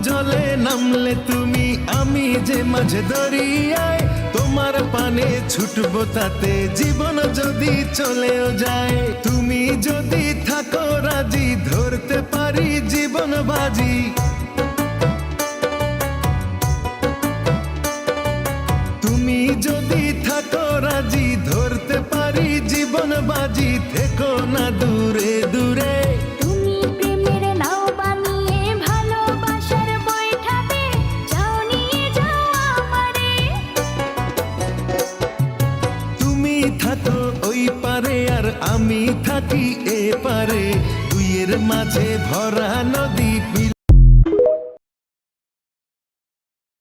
জলে নামলে তুমি, আমি যে মাঝে দরিয়ায় তোমার পানে ছুটবো তাতে জীবন যদি চলেও যায়। তুমি যদি থাকো রাজি ধরতে পারি জীবন বাজি। তুমি যদি থাকো রাজি ধরতে পারি জীবন বাজি। থেকো না দূরে দূরে, তুমি প্রেমের নাও বানিয়ে ভালোবাসার বৈঠাতে যাও নিয়ে যাও আমারে। তুমি থাকো ওই পারে আর আমি থাকি এ পারে, দুইয়ের মাঝে ভরা নদী।